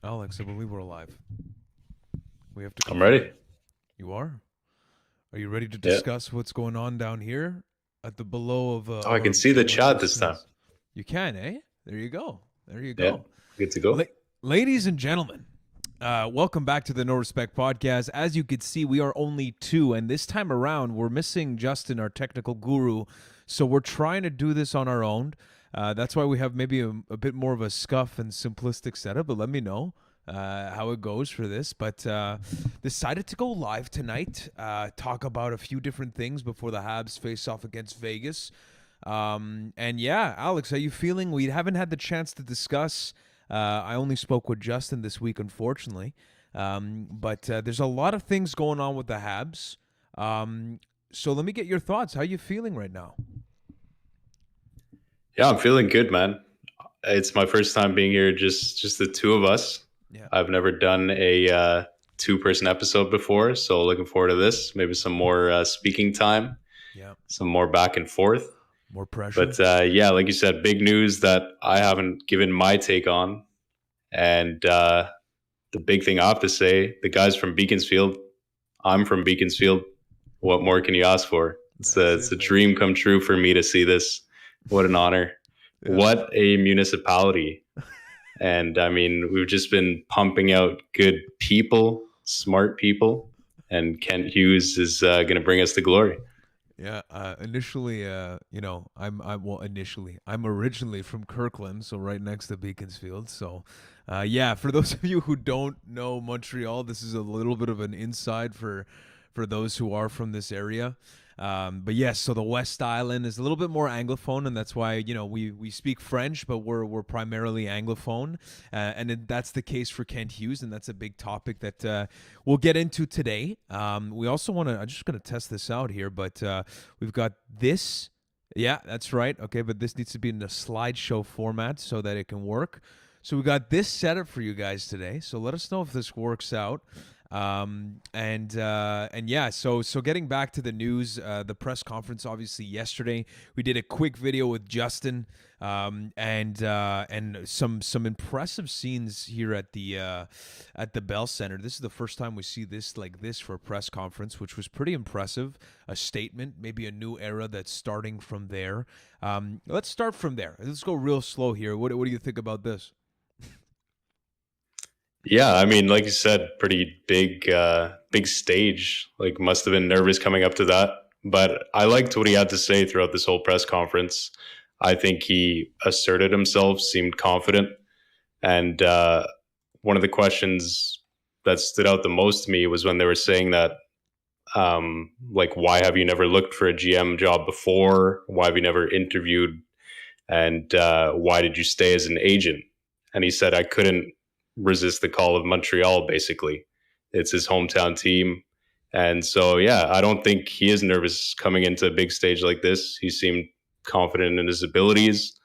Alex, I believe we're alive. We have to I'm ready. confirm. You are? Are you ready to Yeah. discuss what's going on down here at the below Oh, I of can see the our chat Hughes this time. screens? You can, eh? There you go. There you Yeah. go. Good to La- go. Ladies and gentlemen, welcome back to the No Respect Podcast. As you can see, we are only two, and this time around, we're missing Justin, our technical guru. So we're trying to do this on our own. That's why we have maybe a bit more of a scuff and simplistic setup, but let me know how it goes for this. But decided to go live tonight, talk about a few different things before the Habs face off against Vegas. And yeah, Alex, how you feeling? We haven't had the chance to discuss. I only spoke with Justin this week, unfortunately. But there's a lot of things going on with the Habs. So let me get your thoughts. How you feeling right now? Yeah, I'm feeling good, man. It's my first time being here, just the two of us. Yeah, I've never done a two-person episode before, so looking forward to this. Maybe some more speaking time, yeah. some more back and forth. More pressure. But yeah, like you said, big news that I haven't given my take on, and the big thing I have to say, the guys from Beaconsfield. I'm from Beaconsfield. What more can you ask for? That's It's it, a baby. dream come true for me to see this. What an honor. Yeah. What a municipality. And I mean, we've just been pumping out good people, smart people, and Kent Hughes is going to bring us to glory. Yeah, initially, I'm originally from Kirkland, so right next to Beaconsfield. So, yeah, for those of you who don't know Montreal, this is a little bit of an inside for those who are from this area. But yes, so the West Island is a little bit more anglophone, and that's why we speak French, but we're primarily anglophone, and that's the case for Kent Hughes, and that's a big topic that we'll get into today. We also want to. I'm just going to test this out here, but we've got this. Yeah, that's right. Okay, but this needs to be in a slideshow format so that it can work. So we got this setup for you guys today. So let us know if this works out. And yeah, so getting back to the news, the press conference obviously yesterday, we did a quick video with Justin, and some impressive scenes here at the Bell Center. This is the first time we see this like this for a press conference, which was pretty impressive. A statement, maybe a new era that's starting from there. Let's start from there. Let's go real slow here. What do you think about this? Yeah, I mean, like you said, pretty big stage. Like, must have been nervous coming up to that. But I liked what he had to say throughout this whole press conference. I think he asserted himself, seemed confident, and one of the questions that stood out the most to me was when they were saying that, like, why have you never looked for a GM job before? Why have you never interviewed? And why did you stay as an agent? And he said, I couldn't resist the call of Montreal, basically. It's his hometown team. And so, yeah, I don't think he is nervous coming into a big stage like this. He seemed confident in his abilities.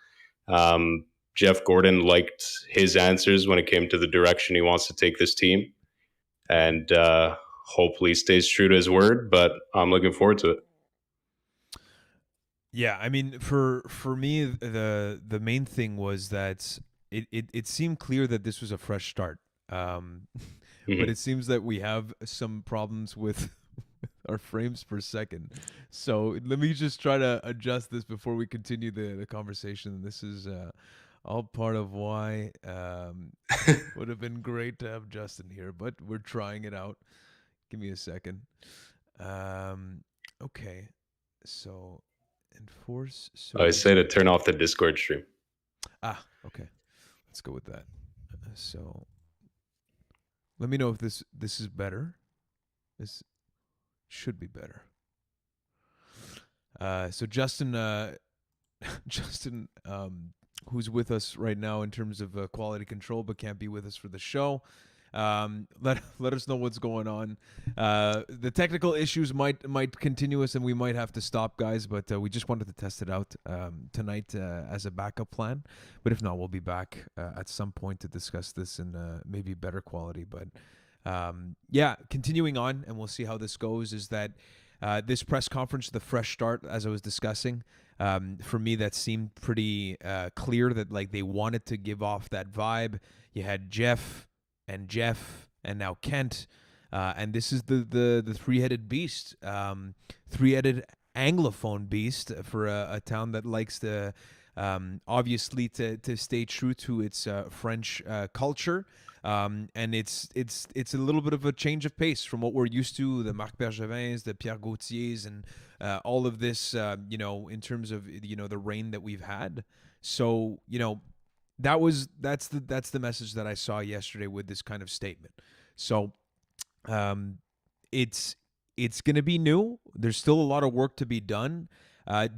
Um, Jeff Gordon liked his answers when it came to the direction he wants to take this team. And hopefully stays true to his word, but I'm looking forward to it. Yeah, I mean, for me, the main thing was that it seemed clear that this was a fresh start. Um, but Mhm. it seems that we have some problems with our frames per second. So let me just try to adjust this before we continue the conversation. This is all part of why would have been great to have Justin here, but we're trying it out. Give me a second. Um, okay, so enforce I service say to turn content. off the Discord stream. Okay, let's go with that. So let me know if this is better. This should be better. So Justin, Justin, who's with us right now in terms of quality control, but can't be with us for the show. Let us know what's going on. The technical issues might continue us, and we might have to stop, guys. But we just wanted to test it out tonight as a backup plan. But if not, we'll be back at some point to discuss this in maybe better quality. But yeah, continuing on, and we'll see how this goes. Is that this press conference, the fresh start, as I was discussing, for me, that seemed pretty clear that like they wanted to give off that vibe. You had Jeff. and Jeff and now Kent. And this is the three-headed beast, three-headed anglophone beast for a town that likes to obviously to stay true to its French culture. And it's a little bit of a change of pace from what we're used to, the Marc Bergevins, the Pierre Gauthiers, and all of this, in terms of, the reign that we've had. So, that's the message that I saw yesterday with this kind of statement. So, um, it's going to be new. There's still a lot of work to be done.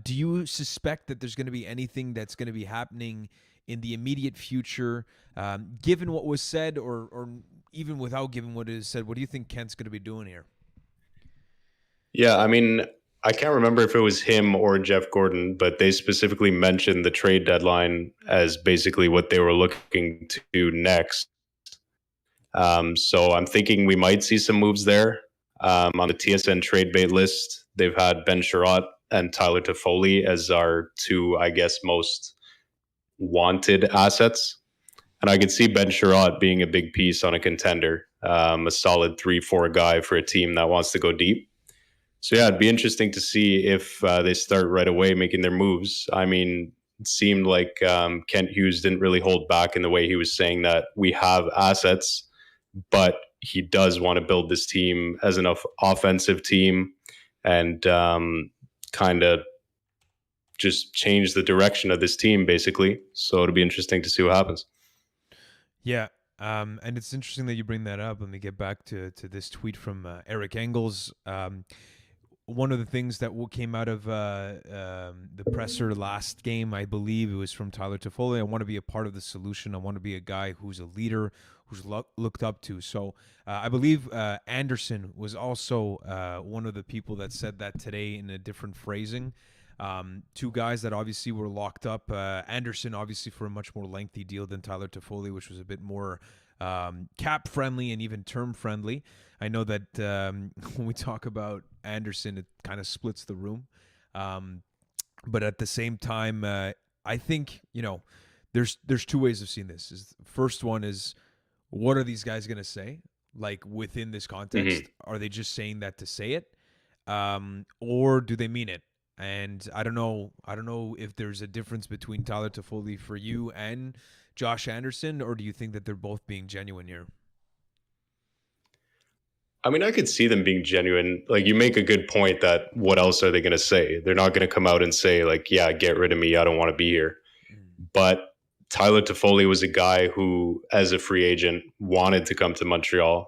Do you suspect that there's going to be anything that's going to be happening in the immediate future, given what was said, or even without given what is said? What do you think Kent's going to be doing here? Yeah, I mean, I can't remember if it was him or Jeff Gordon, but they specifically mentioned the trade deadline as basically what they were looking to do next. So I'm thinking we might see some moves there. On the TSN trade bait list, they've had Ben Sherratt and Tyler Toffoli as our two, I guess, most wanted assets. And I could see Ben Sherratt being a big piece on a contender, a solid 3-4 guy for a team that wants to go deep. So yeah, it'd be interesting to see if they start right away making their moves. I mean, it seemed like Kent Hughes didn't really hold back in the way he was saying that we have assets, but he does want to build this team as an offensive team and kind of just change the direction of this team, basically. So it'll be interesting to see what happens. Yeah. And it's interesting that you bring that up. Let me get back to this tweet from Eric Engels. One of the things that came out of the presser last game, I believe it was from Tyler Toffoli. I want to be a part of the solution. I want to be a guy who's a leader, who's looked up to. So I believe Anderson was also one of the people that said that today in a different phrasing. Two guys that obviously were locked up. Anderson, obviously, for a much more lengthy deal than Tyler Toffoli, which was a bit more cap friendly and even term friendly. I know that when we talk about Anderson, it kind of splits the room. But at the same time, I think, there's two ways of seeing this. First one is, what are these guys going to say? Like, within this context, are they just saying that to say it? Or do they mean it? And I don't know if there's a difference between Tyler Toffoli for you and Josh Anderson, or do you think that they're both being genuine here? I mean, I could see them being genuine. Like, you make a good point that what else are they going to say? They're not going to come out and say, like, yeah, get rid of me. I don't want to be here. But Tyler Toffoli was a guy who, as a free agent, wanted to come to Montreal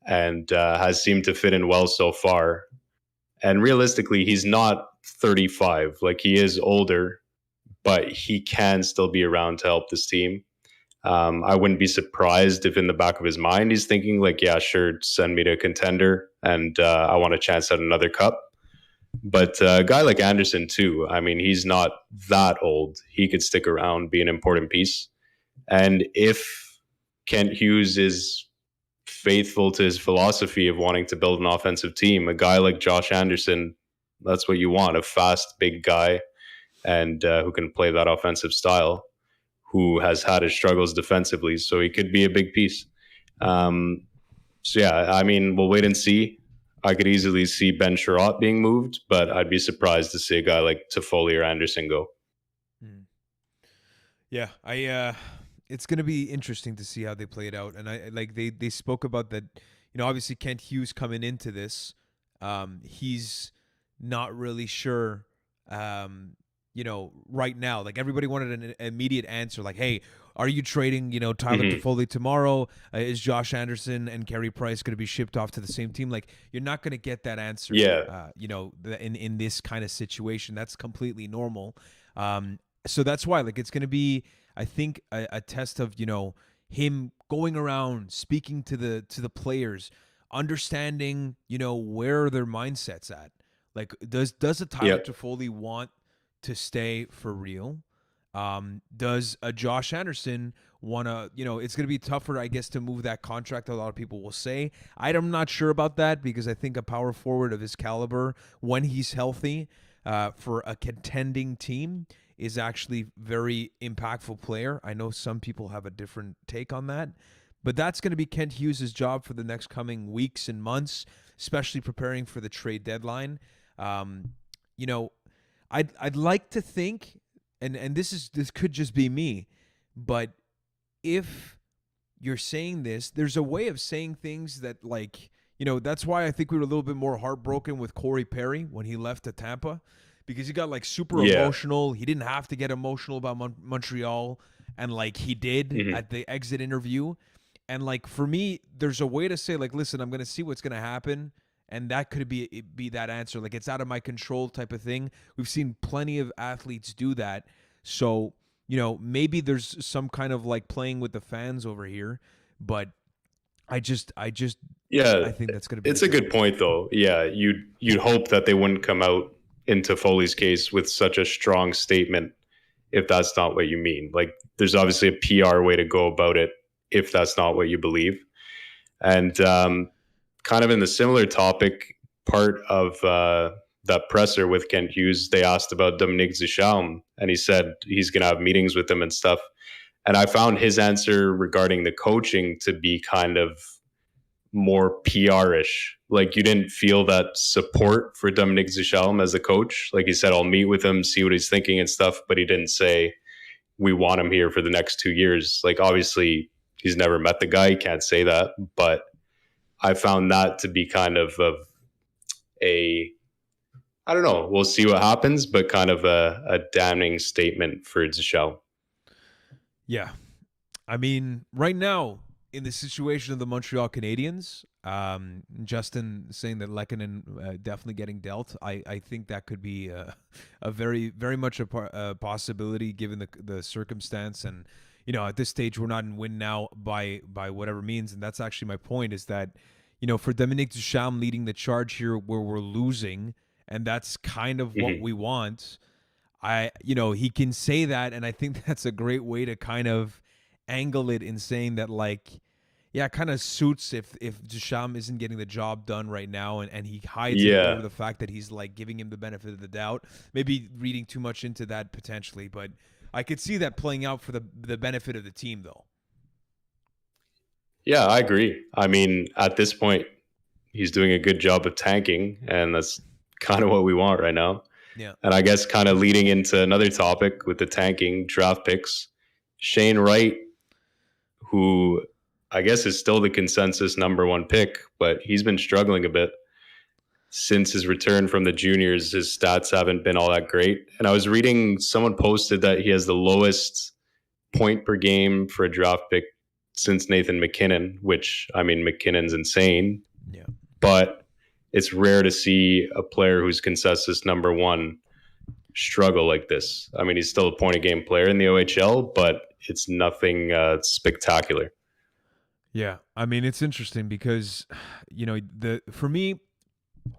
and has seemed to fit in well so far. And realistically, he's not 35. Like, he is older, but he can still be around to help this team. I wouldn't be surprised if in the back of his mind he's thinking like, yeah, sure, send me to a contender and I want a chance at another cup. But a guy like Anderson too, I mean, he's not that old. He could stick around, be an important piece. And if Kent Hughes is faithful to his philosophy of wanting to build an offensive team, a guy like Josh Anderson, that's what you want, a fast, big guy and who can play that offensive style, who has had his struggles defensively, so he could be a big piece. So yeah, I mean, we'll wait and see. I could easily see Ben Sherratt being moved, but I'd be surprised to see a guy like Toffoli or Anderson go. Yeah, it's going to be interesting to see how they play it out. And I like they spoke about that. Obviously Kent Hughes coming into this, he's not really sure. Right now, like everybody wanted an immediate answer, like, hey, are you trading, Tyler Toffoli tomorrow? Is Josh Anderson and Carey Price going to be shipped off to the same team? Like, you're not going to get that answer. Yeah. In this kind of situation, that's completely normal. So that's why, like, it's going to be, I think, a test of, him going around speaking to the players, understanding, where their mindset's at. Like, does a Tyler Toffoli want to stay for real? Does a Josh Anderson want to, it's going to be tougher, I guess, to move that contract, a lot of people will say. I'm not sure about that because I think a power forward of his caliber, when he's healthy, for a contending team, is actually very impactful player. I know some people have a different take on that, But that's going to be Kent Hughes' job for the next coming weeks and months, especially preparing for the trade deadline. Um, you know, I'd like to think, and this could just be me, but if you're saying this, there's a way of saying things that, like, that's why I think we were a little bit more heartbroken with Corey Perry when he left to Tampa, because he got like super Yeah. emotional. He didn't have to get emotional about Montreal, and like he did Hmm. at the exit interview. And like for me, there's a way to say like, listen, I'm gonna see what's gonna happen, and that could be that answer. Like it's out of my control type of thing. We've seen plenty of athletes do that. So maybe there's some kind of like playing with the fans over here, but Yeah. I think that's gonna be the It's a case. good point though. Yeah. You'd hope that they wouldn't come out into Foley's case with such a strong statement if that's not what you mean. Like there's obviously a PR way to go about it if that's not what you believe. And kind of in the similar topic, part of that presser with Kent Hughes, they asked about Dominique Ducharme, and he said he's going to have meetings with him and stuff. And I found his answer regarding the coaching to be kind of more PR-ish. Like you didn't feel that support for Dominique Ducharme as a coach. Like he said, I'll meet with him, see what he's thinking and stuff, but he didn't say we want him here for the next 2 years. Like obviously he's never met the guy, he can't say that, but I found that to be kind of a I don't know. We'll see what happens, but kind of a damning statement for Deschamps. Yeah, I mean, right now in the situation of the Montreal Canadiens, Justin saying that Lehkonen definitely getting dealt. I think that could be a very very much a possibility given the circumstance. And at this stage we're not in win now by whatever means. And that's actually my point, is that for Dominique Ducharme leading the charge here where we're losing, and that's kind of what we want. He can say that, and I think that's a great way to kind of angle it in saying that, like, yeah, it kind of suits if Duchamp isn't getting the job done right now, and he hides it Yeah. over the fact that he's like giving him the benefit of the doubt. Maybe reading too much into that potentially, but I could see that playing out for the benefit of the team, though. Yeah, I agree. I mean, at this point, he's doing a good job of tanking, and that's kind of what we want right now. Yeah. And I guess kind of leading into another topic with the tanking draft picks, Shane Wright, who I guess is still the consensus number one pick, but he's been struggling a bit since his return from the juniors. His stats haven't been all that great. And I was reading someone posted that he has the lowest point per game for a draft pick since Nathan McKinnon, which I mean, McKinnon's insane, Yeah. but it's rare to see a player who's consensus number one struggle like this. I mean, he's still a point a game player in the OHL, but it's nothing spectacular. Yeah. I mean, it's interesting because, for me,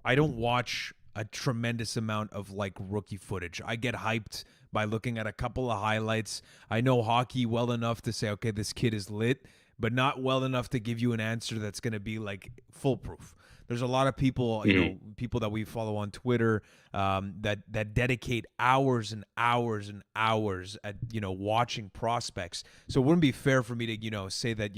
I don't watch a tremendous amount of like rookie footage. I get hyped by looking at a couple of highlights. I know hockey well enough to say, okay, this kid is lit, but not well enough to give you an answer that's going to be like foolproof. There's a lot of people, people that we follow on Twitter, that dedicate hours and hours and hours at watching prospects. So it wouldn't be fair for me to say that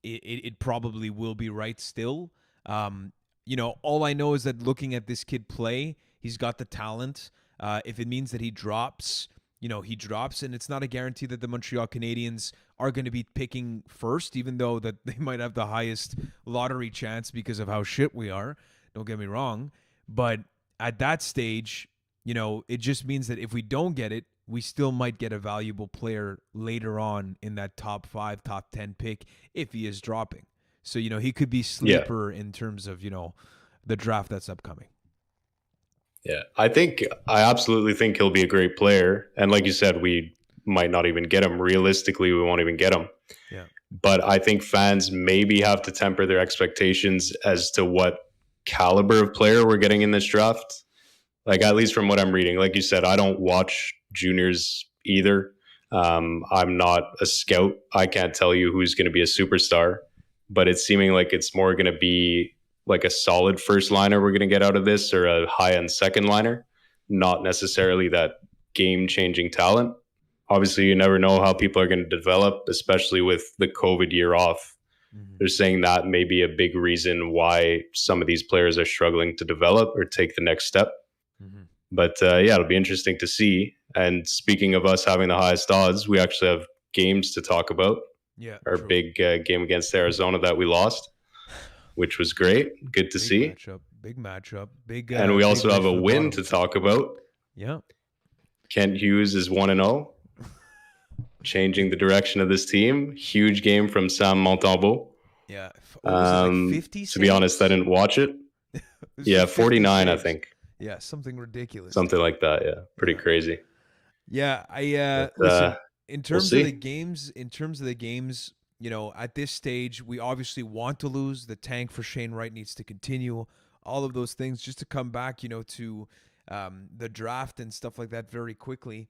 it probably will be right still. All I know is that looking at this kid play, he's got the talent. If it means that he drops, he drops, and it's not a guarantee that the Montreal Canadiens are going to be picking first, even though that they might have the highest lottery chance because of how shit we are. Don't get me wrong, but at that stage, it just means that if we don't get it, we still might get a valuable player later on in that top 5, top 10 pick if he is dropping. So, he could be sleeper in terms of, the draft that's upcoming. Yeah, I absolutely think he'll be a great player. And like you said, we might not even get him. Realistically, we won't even get him. Yeah. But I think fans maybe have to temper their expectations as to what caliber of player we're getting in this draft. Like, at least from what I'm reading, like you said, I don't watch juniors either. I'm not a scout. I can't tell you who's going to be a superstar, but it's seeming like it's more going to be like a solid first liner we're going to get out of this, or a high end second liner, not necessarily that game changing talent. Obviously, you never know how people are going to develop, especially with the COVID year off. Mm-hmm. They're saying that may be a big reason why some of these players are struggling to develop or take the next step. Mm-hmm. But yeah, it'll be interesting to see. And speaking of us having the highest odds, we actually have games to talk about. Yeah, Our true. big game against Arizona that we lost, which was great. Good to Big see. matchup. Big matchup. And we Big also race have a for the win bottom. to talk about. Yeah. Kent Hughes is 1-0, changing the direction of this team. Huge game from Sam Montembeau. Yeah. What was it, like 50 To be honest, I saves? didn't watch it. It was Yeah, like 50 49, I saves. think. Yeah, something ridiculous, Something dude. like that. Yeah, pretty Yeah. crazy. Yeah, I But listen, we'll see. in terms of the games, at this stage, we obviously want to lose. The tank for Shane Wright needs to continue. All of those things just to come back, to the draft and stuff like that very quickly.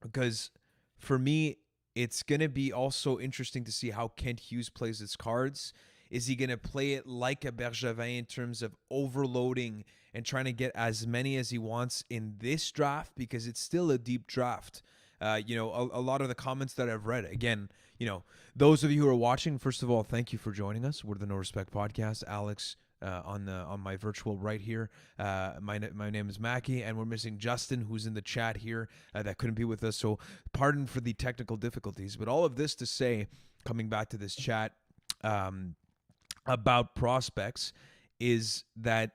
Because for me, it's going to be also interesting to see how Kent Hughes plays his cards. Is he going to play it like a Bergevin in terms of overloading and trying to get as many as he wants in this draft? Because it's still a deep draft. A lot of the comments that I've read, again, those of you who are watching, first of all, thank you for joining us. We're the No Respect Podcast. Alex, on my virtual right here. My name is Mackie, and we're missing Justin, who's in the chat here that couldn't be with us. So pardon for the technical difficulties, but all of this to say, coming back to this chat about prospects, is that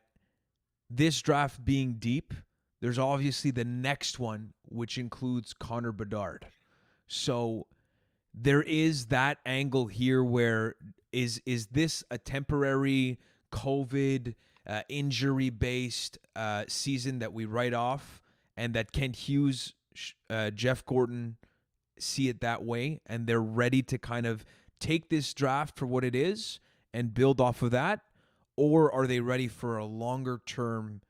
this draft being deep, there's obviously the next one, which includes Connor Bedard. So there is that angle here where is this a temporary COVID injury based season that we write off, and that Kent Hughes, Jeff Gordon see it that way, and they're ready to kind of take this draft for what it is and build off of that? Or are they ready for a longer term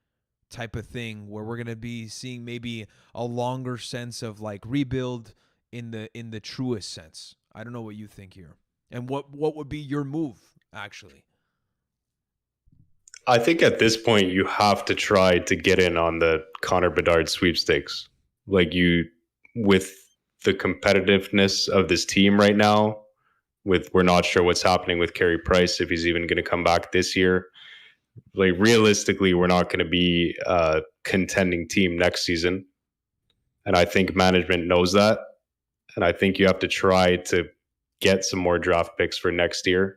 type of thing where we're going to be seeing maybe a longer sense of like rebuild in the truest sense? I don't know what you think here. And what would be your move actually? I think at this point you have to try to get in on the Connor Bedard sweepstakes. Like with the competitiveness of this team right now, we're not sure what's happening with Carey Price, if he's even going to come back this year. Like realistically, we're not going to be a contending team next season. And I think management knows that. And I think you have to try to get some more draft picks for next year.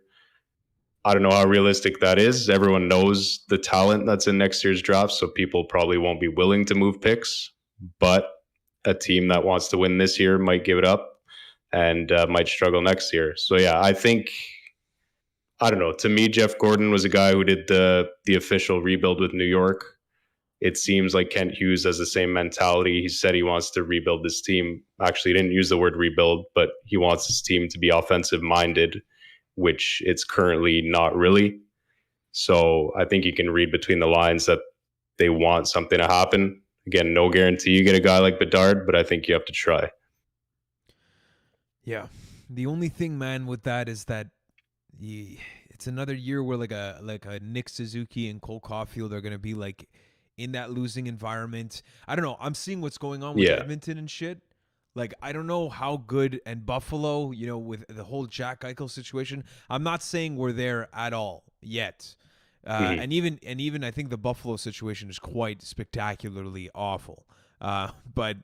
I don't know how realistic that is. Everyone knows the talent that's in next year's draft, so people probably won't be willing to move picks. But a team that wants to win this year might give it up and might struggle next year. So yeah, I don't know. To me, Jeff Gordon was a guy who did the official rebuild with New York. It seems like Kent Hughes has the same mentality. He said he wants to rebuild this team. Actually, he didn't use the word rebuild, but he wants his team to be offensive minded, which it's currently not really. So I think you can read between the lines that they want something to happen. Again, no guarantee you get a guy like Bedard, but I think you have to try. Yeah. The only thing, man, with that is that it's another year where like a Nick Suzuki and Cole Caulfield are gonna be like in that losing environment. I don't know. I'm seeing what's going on with Yeah. Edmonton and shit. Like I don't know how good, and Buffalo, with the whole Jack Eichel situation. I'm not saying we're there at all yet. Mm-hmm. And even I think the Buffalo situation is quite spectacularly awful. But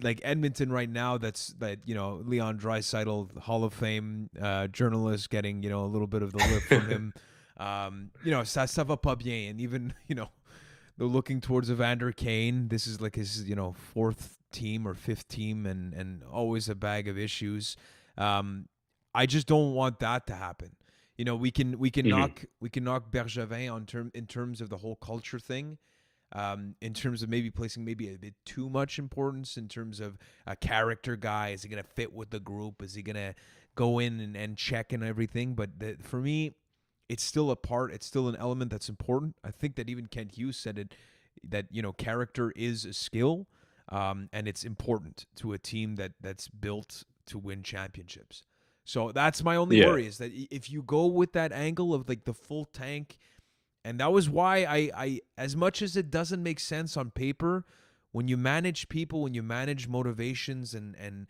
like Edmonton right now, Leon Draisaitl, Hall of Fame journalist, getting a little bit of the lip from him. Ça va pas bien, and even they're looking towards Evander Kane. This is like his fourth team or fifth team, and always a bag of issues. I just don't want that to happen. We can knock Bergevin in terms of the whole culture thing. In terms of maybe placing maybe a bit too much importance in terms of a character guy. Is he going to fit with the group? Is he going to go in and check and everything? But for me, it's still a part. It's still an element that's important. I think that even Kent Hughes said it, that character is a skill, and it's important to a team that's built to win championships. So that's my only Yeah. worry, is that if you go with that angle of like the full tank. And that was why I as much as it doesn't make sense on paper, when you manage people, when you manage motivations and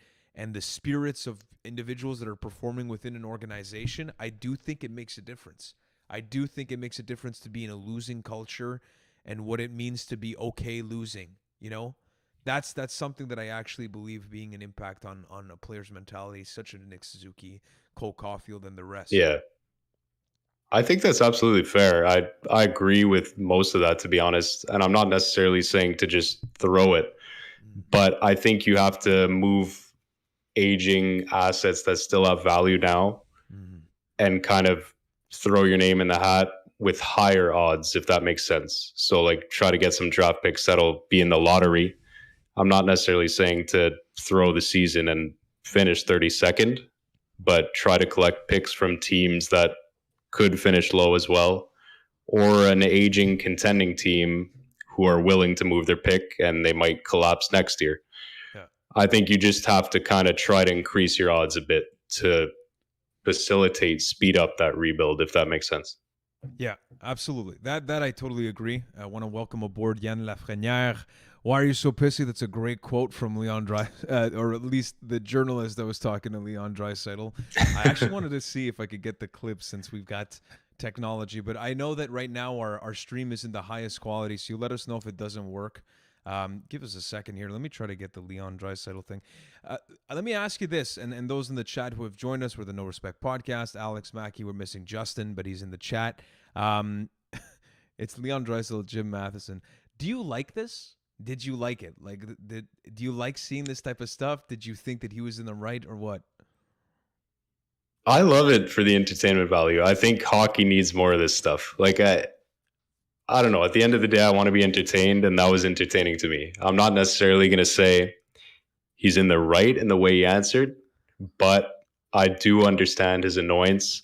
the spirits of individuals that are performing within an organization, I do think it makes a difference. I do think it makes a difference to be in a losing culture and what it means to be okay losing, you know? That's something that I actually believe being an impact on a player's mentality, such as Nick Suzuki, Cole Caulfield, and the rest. Yeah. I think that's absolutely fair. I agree with most of that, to be honest. And I'm not necessarily saying to just throw it, Mm, but I think you have to move aging assets that still have value now mm, and kind of throw your name in the hat with higher odds, if that makes sense. So, like, try to get some draft picks that'll be in the lottery. I'm not necessarily saying to throw the season and finish 32nd, but try to collect picks from teams that could finish low as well, or an aging contending team who are willing to move their pick and they might collapse next year. yeah. I think you just have to kind of try to increase your odds a bit to facilitate, speed up that rebuild, if that makes sense. Yeah, absolutely. That I totally agree. I want to welcome aboard Yann Lafreniere. Why are you so pissy? That's a great quote from Leon Dry, or at least the journalist that was talking to Leon Draisaitl. I actually wanted to see if I could get the clip since we've got technology, but I know that right now our stream isn't the highest quality, so you let us know if it doesn't work. Give us a second here. Let me try to get the Leon Draisaitl thing. Let me ask you this, and those in the chat who have joined us, we're the No Respect Podcast. Alex Mackey, we're missing Justin, but he's in the chat. It's Leon Draisaitl, Jim Matheson. Do you like this? Did you like it? Like, do you like seeing this type of stuff? Did you think that he was in the right or what? I love it for the entertainment value. I think hockey needs more of this stuff. Like, I don't know. At the end of the day, I want to be entertained, and that was entertaining to me. I'm not necessarily going to say he's in the right in the way he answered, but I do understand his annoyance.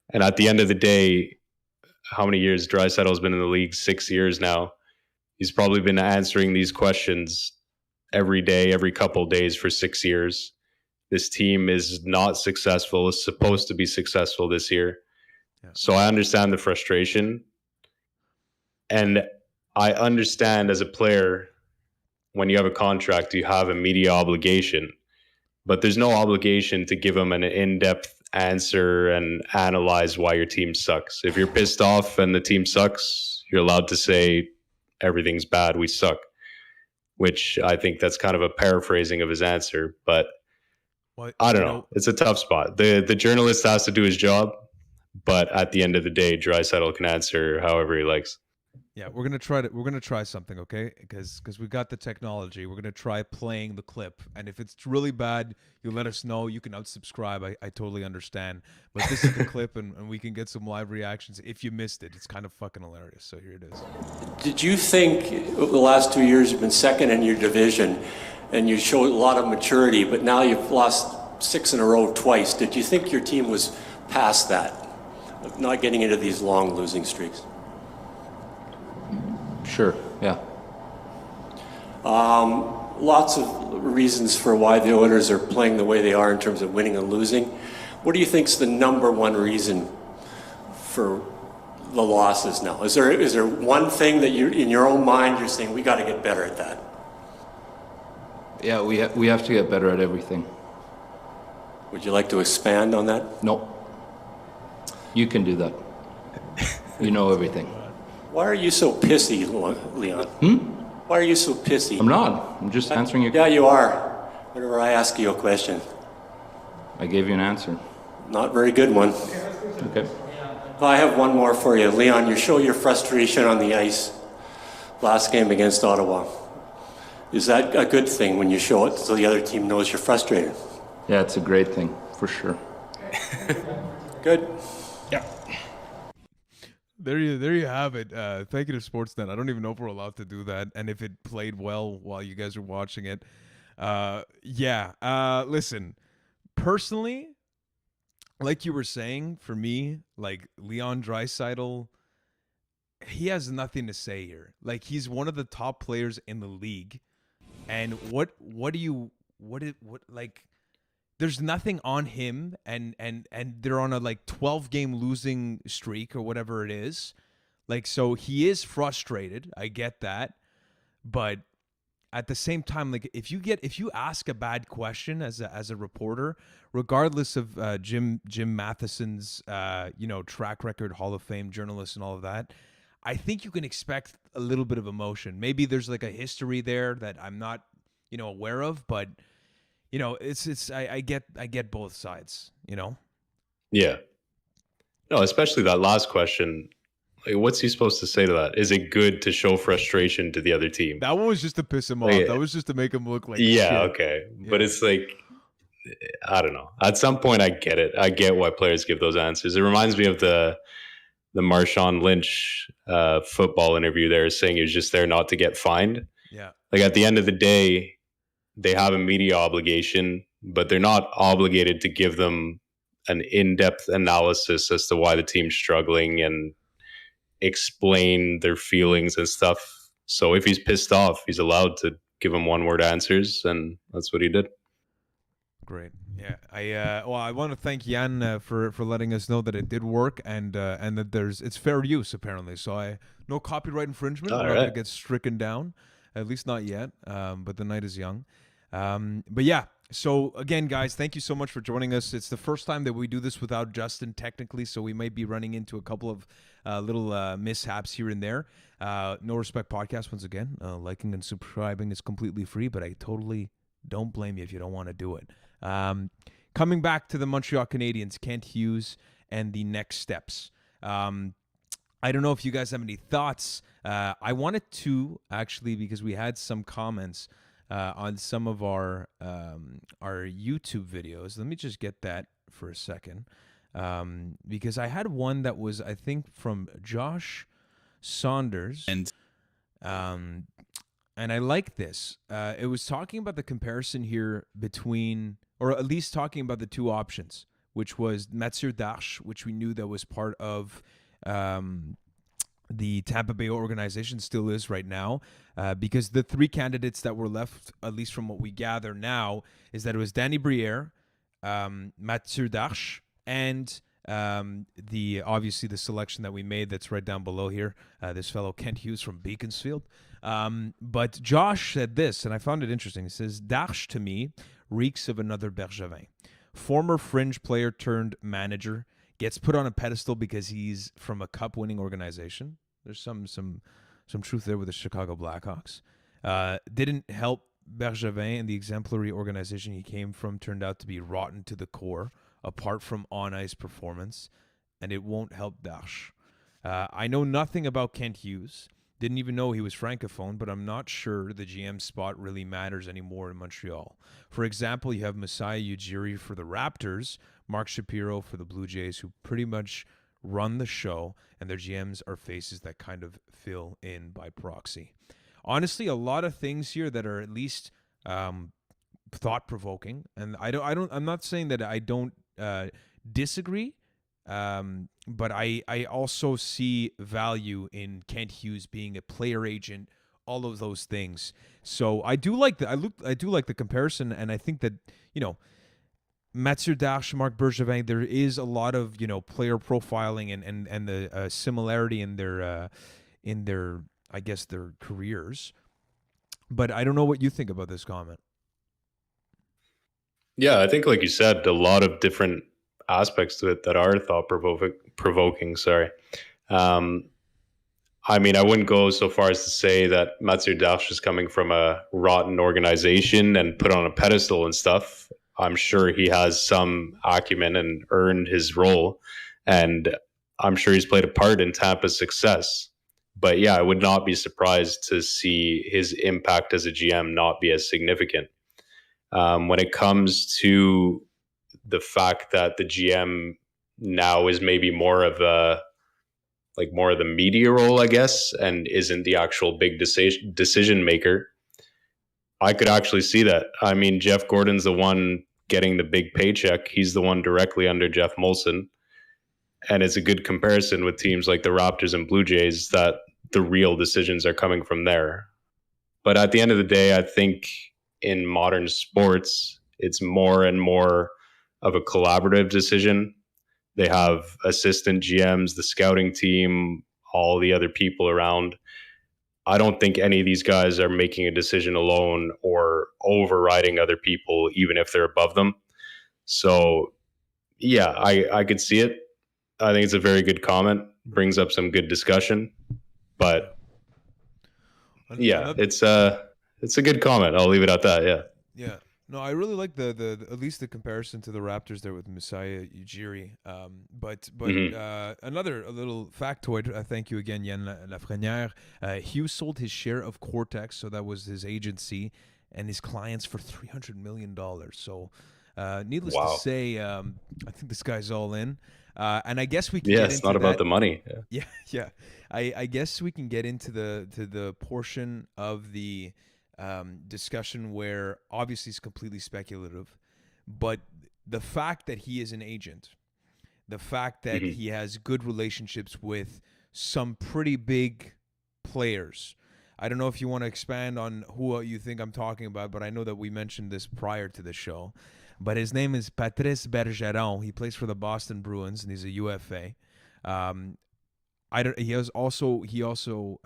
And at the end of the day, how many years Draisaitl's been in the league? 6 years now. He's probably been answering these questions every day, every couple of days for 6 years. This team is not successful. It's supposed to be successful this year. Yeah. So I understand the frustration. And I understand as a player, when you have a contract, you have a media obligation, but there's no obligation to give them an in-depth answer and analyze why your team sucks. If you're pissed off and the team sucks, you're allowed to say everything's bad, we suck, which I think that's kind of a paraphrasing of his answer, but Well, I don't know. It's a tough spot. The journalist has to do his job, but at the end of the day, Draisaitl can answer however he likes. yeah, we're gonna try something, okay? Because we got the technology. We're gonna try playing the clip, and if it's really bad, you let us know. You can unsubscribe. I totally understand. But this is the clip, and we can get some live reactions. If you missed it, it's kind of fucking hilarious. So here it is. Did you think the last 2 years you've been second in your division, and you showed a lot of maturity, but now you've lost 6 in a row twice? Did you think your team was past that, of not getting into these long losing streaks? Sure, yeah. Lots of reasons for why the Oilers are playing the way they are in terms of winning and losing. What do you think is the number one reason for the losses now? Is there one thing that you, in your own mind, you're saying we got to get better at that? Yeah, we have to get better at everything. Would you like to expand on that? No. You can do that. You know everything. Why are you so pissy, Leon? Why are you so pissy? I'm not. I'm just answering your Yeah, you are. Whenever I ask you a question. I gave you an answer. Not very good one. Okay. I have one more for you. Leon, you show your frustration on the ice last game against Ottawa. Is that a good thing when you show it so the other team knows you're frustrated? Yeah, it's a great thing, for sure. Good. Yeah. There you have it. Thank you to Sportsnet. I don't even know if we're allowed to do that, and if it played well while you guys are watching it. Listen, personally, like you were saying, for me, like Leon Draisaitl, he has nothing to say here. Like, he's one of the top players in the league, and there's nothing on him, and they're on a like 12 game losing streak or whatever it is. Like, so he is frustrated. I get that. But at the same time, like if you ask a bad question as a reporter, regardless of Jim Matheson's track record, Hall of Fame journalist, and all of that, I think you can expect a little bit of emotion. Maybe there's like a history there that I'm not aware of, but I get both sides. Yeah. No, especially that last question. Like, what's he supposed to say to that? Is it good to show frustration to the other team? That one was just to piss him off. Like, That was just to make him look like yeah, shit. okay. Yeah. But it's like, I don't know. At some point, I get it. I get why players give those answers. It reminds me of the Marshawn Lynch football interview there, saying he was just there not to get fined. Yeah. Like, at the end of the day, they have a media obligation, but they're not obligated to give them an in-depth analysis as to why the team's struggling and explain their feelings and stuff. So if he's pissed off, he's allowed to give him one-word answers, and that's what he did. Great. Yeah. I want to thank Jan for letting us know that it did work and that it's fair use apparently. So no copyright infringement. We're not going to get stricken down, at least not yet. But the night is young. But yeah. So again, guys, thank you so much for joining us. It's the first time that we do this without Justin, technically, so we might be running into a couple of little mishaps here and there. No Respect Podcast, once again, liking and subscribing is completely free, but I totally don't blame you if you don't want to do it. Coming back to the Montreal Canadiens, Kent Hughes and the next steps. I don't know if you guys have any thoughts. I wanted to actually, because we had some comments on some of our YouTube videos. Let me just get that for a second, because I had one that was, I think, from Josh Saunders, and I like this. It was talking about the comparison here between, or at least talking about the two options, which was Mathieu Darche, which we knew that was part of the Tampa Bay organization, still is right now, because the three candidates that were left, at least from what we gather now, is that it was Danny Briere, Mathieu Darche, and obviously the selection that we made that's right down below here, this fellow Kent Hughes from Beaconsfield. But Josh said this, and I found it interesting. He says, Darche to me reeks of another Bergevin. Former fringe player turned manager, gets put on a pedestal because he's from a cup-winning organization. There's some truth there with the Chicago Blackhawks. Didn't help Bergevin, and the exemplary organization he came from turned out to be rotten to the core, apart from on-ice performance, and it won't help Darche. I know nothing about Kent Hughes. Didn't even know he was francophone, but I'm not sure the GM spot really matters anymore in Montreal. For example, you have Masai Ujiri for the Raptors, Mark Shapiro for the Blue Jays, who pretty much run the show, and their GMs are faces that kind of fill in by proxy. Honestly, a lot of things here that are at least thought-provoking, and I'm not saying that I don't disagree, but I also see value in Kent Hughes being a player agent, all of those things. So I do like the comparison, and I think that Mathieu Darche, Marc Bergevin, there is a lot of player profiling and the similarity in their I guess their careers. But I don't know what you think about this comment. Yeah, I think, like you said, a lot of different aspects to it that are thought-provoking. Sorry. I mean, I wouldn't go so far as to say that Mathieu Darche is coming from a rotten organization and put on a pedestal and stuff. I'm sure he has some acumen and earned his role, and I'm sure he's played a part in Tampa's success. But yeah, I would not be surprised to see his impact as a GM not be as significant. When it comes to the fact that the GM now is maybe more of the media role, I guess, and isn't the actual big decision maker, I could actually see that. I mean, Jeff Gordon's the one getting the big paycheck. He's the one directly under Jeff Molson. And it's a good comparison with teams like the Raptors and Blue Jays that the real decisions are coming from there. But at the end of the day, I think in modern sports, it's more and more of a collaborative decision. They have assistant GMs, the scouting team, all the other people around. I don't think any of these guys are making a decision alone or overriding other people, even if they're above them. So, yeah, I could see it. I think it's a very good comment. Brings up some good discussion. But Yeah. yeah, Another. it's a good comment. I'll leave it at that. Yeah. Yeah. No, I really like the at least the comparison to the Raptors there with Messiah Ujiri. But Hmm. another a little factoid. Thank you again, Yann Lafreniere. Hughes sold his share of Cortex, so that was his agency, and his clients for $300 million. So, needless to Wow. say, I think this guy's all in. And I guess we can Yeah, get it's into not about that. the money. Yeah. Yeah, yeah. I guess we can get into the portion of the discussion where obviously it's completely speculative, but the fact that he is an agent, the fact that Hmm. he has good relationships with some pretty big players. I don't know if you want to expand on who you think I'm talking about, but I know that we mentioned this prior to the show. But his name is Patrice Bergeron. He plays for the Boston Bruins and he's a UFA. Um, I don't. He also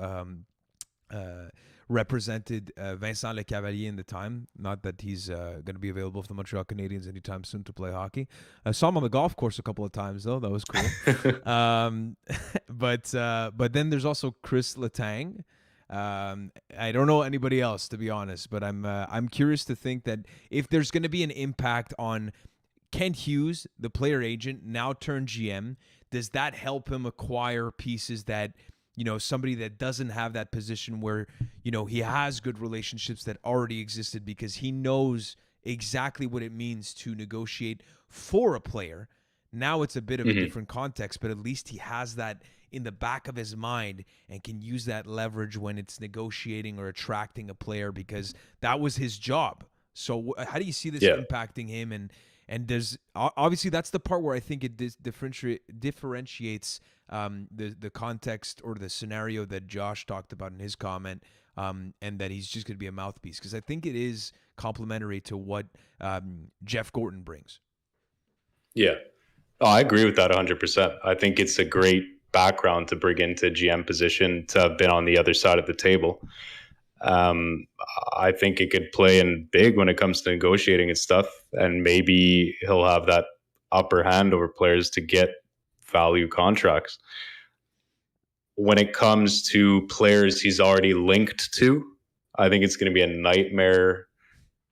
uh, represented Vincent Le Cavalier in the time. Not that he's going to be available for the Montreal Canadiens anytime soon to play hockey. I saw him on the golf course a couple of times though. That was cool. um, but then there's also Chris Letang. I don't know anybody else to be honest, but I'm curious to think that if there's going to be an impact on Kent Hughes, the player agent, now turned GM, does that help him acquire pieces that, somebody that doesn't have that position where, he has good relationships that already existed because he knows exactly what it means to negotiate for a player. Now it's a bit of a Hmm. different context, but at least he has that in the back of his mind and can use that leverage when it's negotiating or attracting a player because that was his job. So how do you see this Yeah. impacting him and does obviously that's the part where I think it differentiates the context or the scenario that Josh talked about in his comment, and that he's just going to be a mouthpiece because I think it is complementary to what Jeff Gorton brings. Yeah. Oh, I agree with that 100%. I think it's a great background to bring into GM position to have been on the other side of the table. Um, I think it could play in big when it comes to negotiating and stuff, and maybe he'll have that upper hand over players to get value contracts. When it comes to players he's already linked to, I think it's going to be a nightmare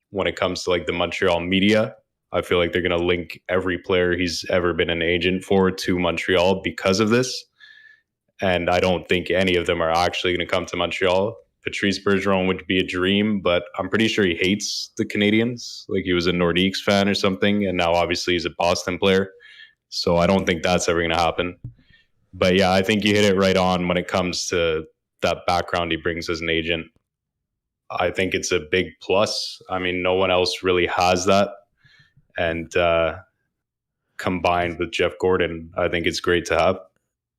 when it comes to like the Montreal media. I feel like they're going to link every player he's ever been an agent for to Montreal because of this. And I don't think any of them are actually going to come to Montreal. Patrice Bergeron would be a dream, but I'm pretty sure he hates the Canadians. Like he was a Nordiques fan or something, and now obviously he's a Boston player. So I don't think that's ever going to happen. But yeah, I think you hit it right on when it comes to that background he brings as an agent. I think it's a big plus. I mean, no one else really has that. Yeah. And combined with Jeff Gordon, I think it's great to have.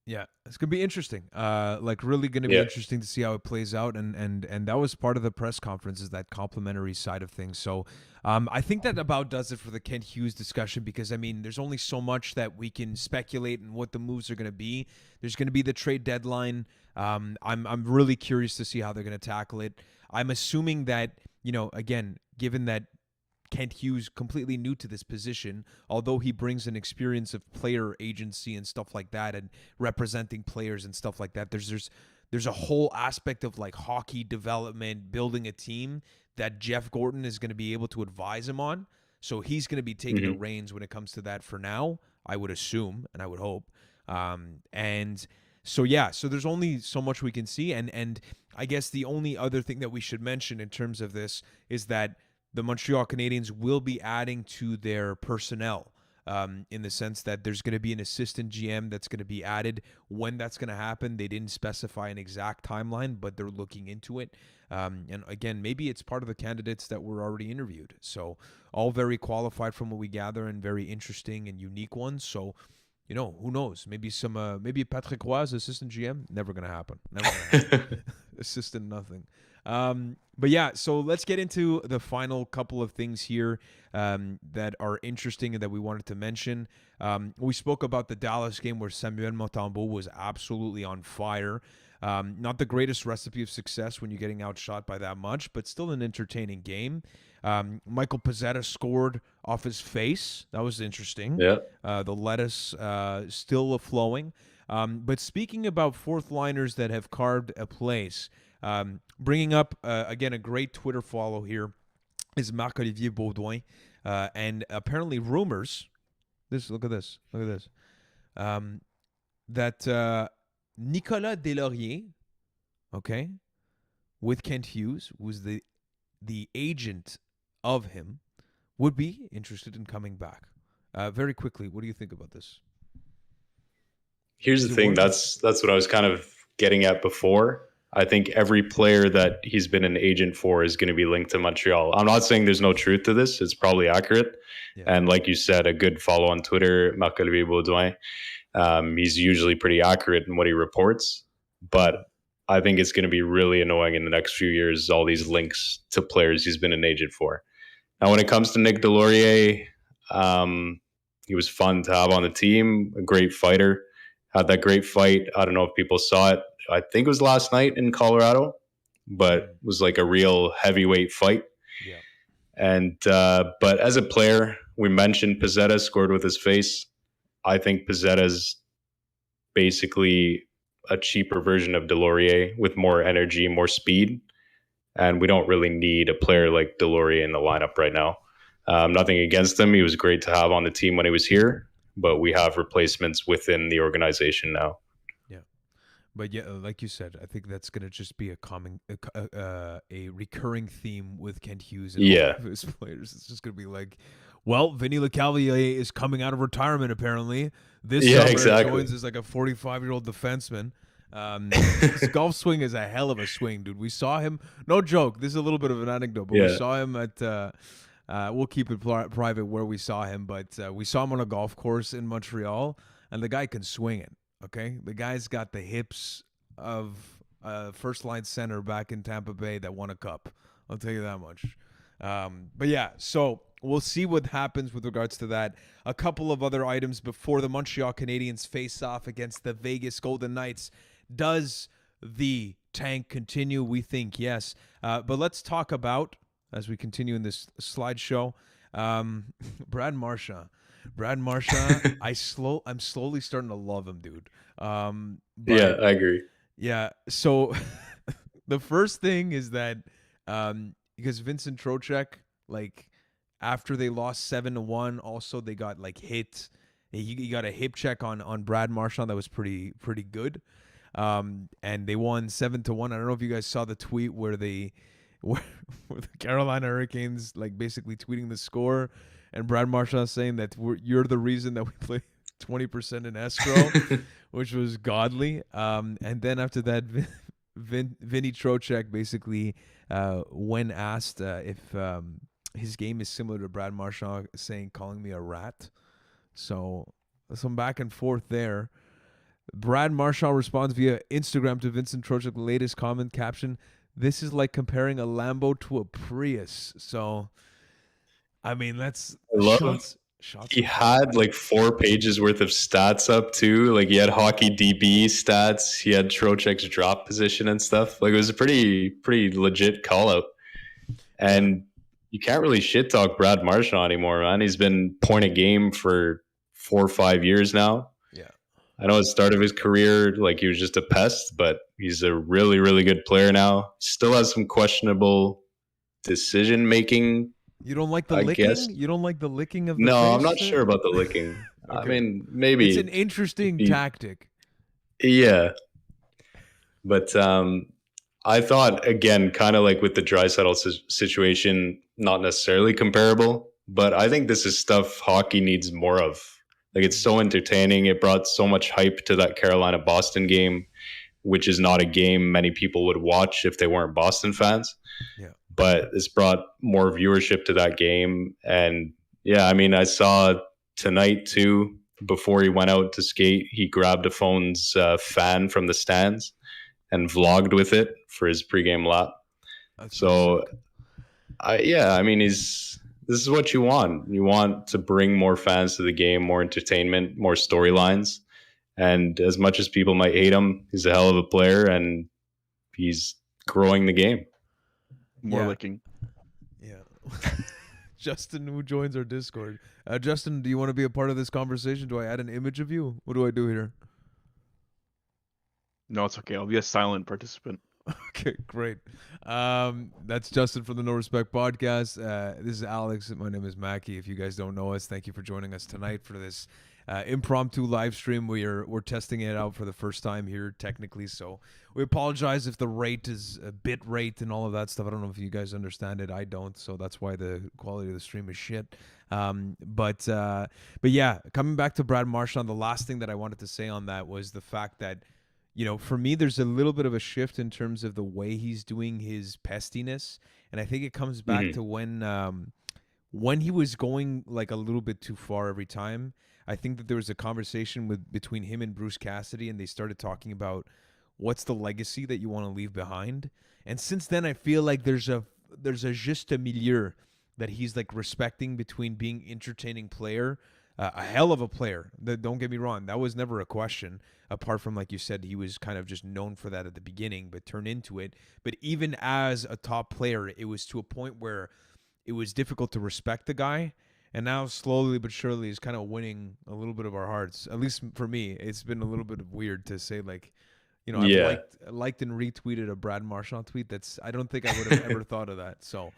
Yeah, it's gonna be interesting. Like really gonna be Yeah. interesting to see how it plays out, and that was part of the press conference is that complimentary side of things. So, I think that about does it for the Kent Hughes discussion because I mean, there's only so much that we can speculate and what the moves are gonna be. There's gonna be the trade deadline. I'm really curious to see how they're gonna tackle it. I'm assuming that again, given that Kent Hughes completely new to this position, although he brings an experience of player agency and stuff like that and representing players and stuff like that. There's a whole aspect of like hockey development, building a team that Jeff Gorton is going to be able to advise him on. So he's going to be taking the Hmm. reins when it comes to that for now, I would assume and I would hope. And so yeah, so there's only so much we can see and I guess the only other thing that we should mention in terms of this is that the Montreal Canadiens will be adding to their personnel in the sense that there's going to be an assistant GM that's going to be added. When that's going to happen, they didn't specify an exact timeline, but they're looking into it. And again, maybe it's part of the candidates that were already interviewed. So all very qualified from what we gather and very interesting and unique ones. So who knows? Maybe Patrick Roy's assistant GM. Never gonna happen. Never gonna happen. Assistant nothing. But yeah, so let's get into the final couple of things here that are interesting and that we wanted to mention. We spoke about the Dallas game where Samuel Montembeault was absolutely on fire. Not the greatest recipe of success when you're getting outshot by that much, but still an entertaining game. Michael Pezzetta scored off his face. That was interesting. Yeah. The lettuce still flowing. But speaking about fourth liners that have carved a place, bringing up, again, a great Twitter follow here is Marc-Olivier Baudouin. And apparently rumors, look at this, that Nicolas Deslauriers, okay, with Kent Hughes, who's the agent of him, would be interested in coming back. Very quickly, what do you think about this? Here's the thing. That's what I was kind of getting at before. I think every player that he's been an agent for is going to be linked to Montreal. I'm not saying there's no truth to this. It's probably accurate. Yeah. And like you said, a good follow on Twitter, Marc-Olivier Baudouin. He's usually pretty accurate in what he reports. But I think it's going to be really annoying in the next few years, all these links to players he's been an agent for. Now, when it comes to Nick Deslauriers, he was fun to have on the team, a great fighter. Had that great fight. I don't know if people saw it. I think it was last night in Colorado, but it was like a real heavyweight fight. Yeah. And but as a player, we mentioned Pezzetta scored with his face. I think Pezzetta's basically a cheaper version of Deslauriers with more energy, more speed. And we don't really need a player like Deslauriers in the lineup right now. Nothing against him. He was great to have on the team when he was here, but we have replacements within the organization now. Yeah. But yeah, like you said, I think that's going to just be a recurring theme with Kent Hughes and all of his players. It's just going to be like, well, Vinny Lecavalier is coming out of retirement apparently. This summer joins as like a 45-year-old defenseman. His golf swing is a hell of a swing, dude. We saw him, no joke, this is a little bit of an anecdote, but we saw him at we'll keep it private where we saw him, but we saw him on a golf course in Montreal, and the guy can swing it. Okay, the guy's got the hips of a first-line center back in Tampa Bay that won a cup. I'll tell you that much. But yeah, so we'll see what happens with regards to that. A couple of other items before the Montreal Canadiens face off against the Vegas Golden Knights. Does the tank continue? We think yes. But let's talk about, as we continue in this slideshow, Brad Marchand. I'm slowly starting to love him, dude. Yeah, I agree. Yeah, so the first thing is that because Vincent Trocheck, like after they lost 7-1, also they got like hit. He got a hip check on Brad Marchand that was pretty good. And they won 7-1. I don't know if you guys saw the tweet where the Carolina Hurricanes like basically tweeting the score, and Brad Marchand saying that you're the reason that we play 20% in escrow, which was godly. And then after that, Vinny Trocheck basically, when asked if his game is similar to Brad Marchand, calling me a rat. So some back and forth there. Brad Marchand responds via Instagram to Vincent Trocheck's latest comment caption: "This is like comparing a Lambo to a Prius." So, I mean, that's shots. He had like 4 pages worth of stats up too. Like he had hockey DB stats. He had Trocheck's drop position and stuff. Like it was a pretty legit call out. And you can't really shit talk Brad Marchand anymore, man. He's been point a game for 4 or 5 years now. Yeah. I know at the start of his career, like he was just a pest, but he's a really, really good player now. Still has some questionable decision making. You don't like the licking? Guess. You don't like the licking of the No, face? I'm not sure about the licking. Okay. I mean, maybe. It's an interesting tactic. Yeah. But I thought, again, kind of like with the Draisaitl situation, not necessarily comparable, but I think this is stuff hockey needs more of. Like it's so entertaining. It brought so much hype to that Carolina-Boston game, which is not a game many people would watch if they weren't Boston fans. Yeah. But it's brought more viewership to that game. And yeah, I mean, I saw tonight too, before he went out to skate, he grabbed a phone's fan from the stands and vlogged with it for his pregame lap. That's so, I mean, this is what you want. You want to bring more fans to the game, more entertainment, more storylines. And as much as people might hate him, he's a hell of a player, and he's growing the game. More licking. Yeah. Justin, who joins our Discord. Justin, do you want to be a part of this conversation? Do I add an image of you? What do I do here? No, it's okay. I'll be a silent participant. Okay, great. That's Justin from the No Respect Podcast. This is Alex. My name is Mackie. If you guys don't know us, thank you for joining us tonight for this impromptu live stream. We're testing it out for the first time here technically, so we apologize if the rate is a bit rate and all of that stuff. I don't know if you guys understand it. I don't, so that's why the quality of the stream is shit. But yeah, coming back to Brad Marchand, the last thing that I wanted to say on that was the fact that, you know, for me, there's a little bit of a shift in terms of the way he's doing his pestiness, and I think it comes back to when he was going like a little bit too far every time. I think that there was a conversation between him and Bruce Cassidy, and they started talking about what's the legacy that you want to leave behind. And since then, I feel like there's a juste milieu that he's like respecting between being entertaining player, a hell of a player. Don't get me wrong, that was never a question. Apart from, like you said, he was kind of just known for that at the beginning, but turned into it. But even as a top player, it was to a point where it was difficult to respect the guy. And now, slowly but surely, he's kind of winning a little bit of our hearts. At least for me, it's been a little bit of weird to say, like, you know, I've liked and retweeted a Brad Marchand tweet. I don't think I would have ever thought of that. So,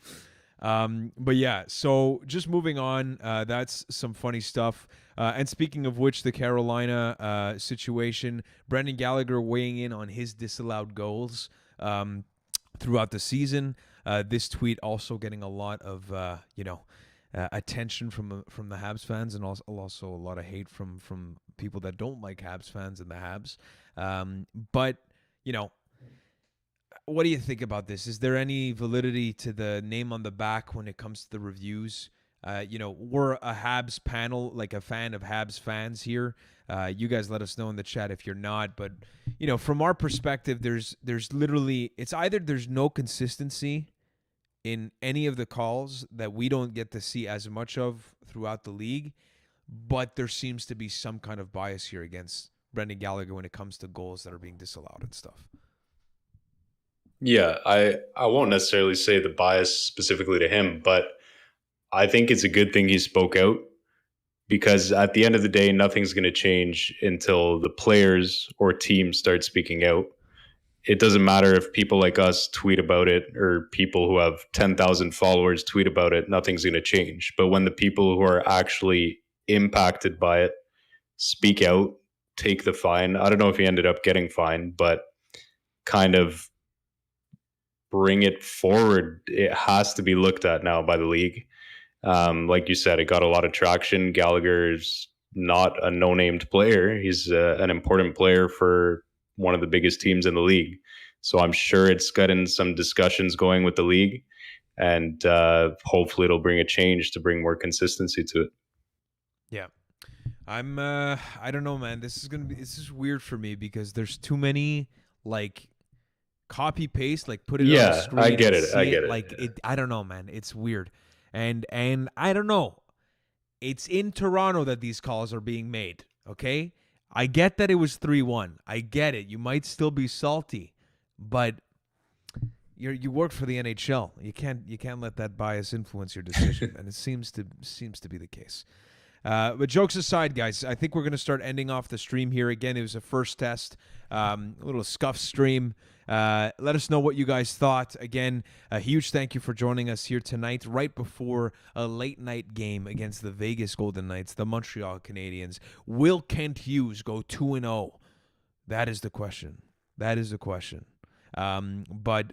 but yeah, so just moving on, that's some funny stuff. And speaking of which, the Carolina situation, Brendan Gallagher weighing in on his disallowed goals throughout the season. This tweet also getting a lot of, attention from the Habs fans, and also a lot of hate from people that don't like Habs fans and the Habs. But, you know, what do you think about this? Is there any validity to the name on the back when it comes to the reviews? We're a Habs panel, like a fan of Habs fans here. You guys let us know in the chat if you're not. But, you know, from our perspective, there's literally, it's either there's no consistency in any of the calls that we don't get to see as much of throughout the league, but there seems to be some kind of bias here against Brendan Gallagher when it comes to goals that are being disallowed and stuff. Yeah, I won't necessarily say the bias specifically to him, but I think it's a good thing he spoke out, because at the end of the day, nothing's going to change until the players or team start speaking out. It doesn't matter if people like us tweet about it or people who have 10,000 followers tweet about it, nothing's going to change. But when the people who are actually impacted by it speak out, take the fine. I don't know if he ended up getting fined, but kind of bring it forward. It has to be looked at now by the league. Like you said, it got a lot of traction. Gallagher's not a no-named player. He's an important player for one of the biggest teams in the league. So I'm sure it's gotten some discussions going with the league, and hopefully it'll bring a change to bring more consistency to it. Yeah. I don't know, man. This is weird for me because there's too many like copy paste, like put it on the screen. I get it. Like I don't know, man. It's weird. And I don't know. It's in Toronto that these calls are being made, okay? I get that it was 3-1. I get it. You might still be salty, but you work for the NHL. You can't let that bias influence your decision, and it seems to be the case. But jokes aside, guys, I think we're going to start ending off the stream here. Again, it was a first test, a little scuff stream. Let us know what you guys thought. Again, a huge thank you for joining us here tonight, right before a late night game against the Vegas Golden Knights, the Montreal Canadiens. Will Kent Hughes go 2-0? That is the question. But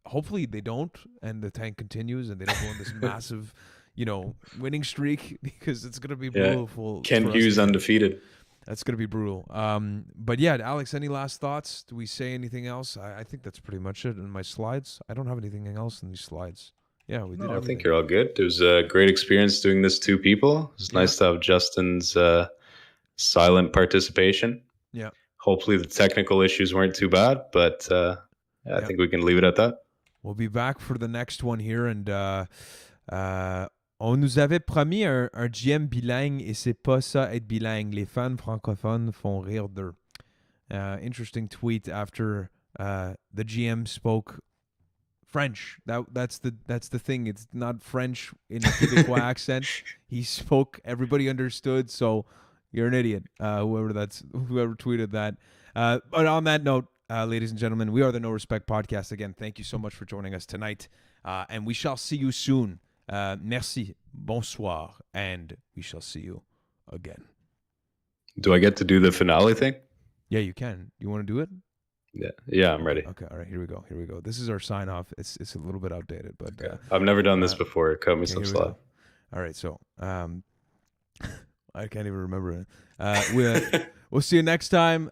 hopefully they don't, and the tank continues, and they don't go on this massive, winning streak, because it's going to be brutal. Kent Hughes undefeated. That's going to be brutal. But yeah, Alex, any last thoughts? Do we say anything else? I think that's pretty much it in my slides. I don't have anything else in these slides. Yeah, we did. I think you're all good. It was a great experience doing this two people. It's nice to have Justin's silent participation. Yeah. Hopefully the technical issues weren't too bad, but I think we can leave it at that. We'll be back for the next one here, and On nous avait promis un GM bilingue et c'est pas ça être bilingue. Les fans francophones font rire d'eux. Interesting tweet after the GM spoke French. That's the thing. It's not French in a Quebecois accent. He spoke. Everybody understood. So you're an idiot. Whoever tweeted that. But on that note, ladies and gentlemen, we are the No Respect Podcast. Again, thank you so much for joining us tonight, and we shall see you soon. Merci, bonsoir, and we shall see you again. Do I get to do the finale thing? Yeah, you can. You want to do it? Yeah, I'm ready. Okay, all right, here we go. This is our sign off. It's a little bit outdated, but I've never done this before. Cut me some slack. All right, so I can't even remember it. We'll see you next time.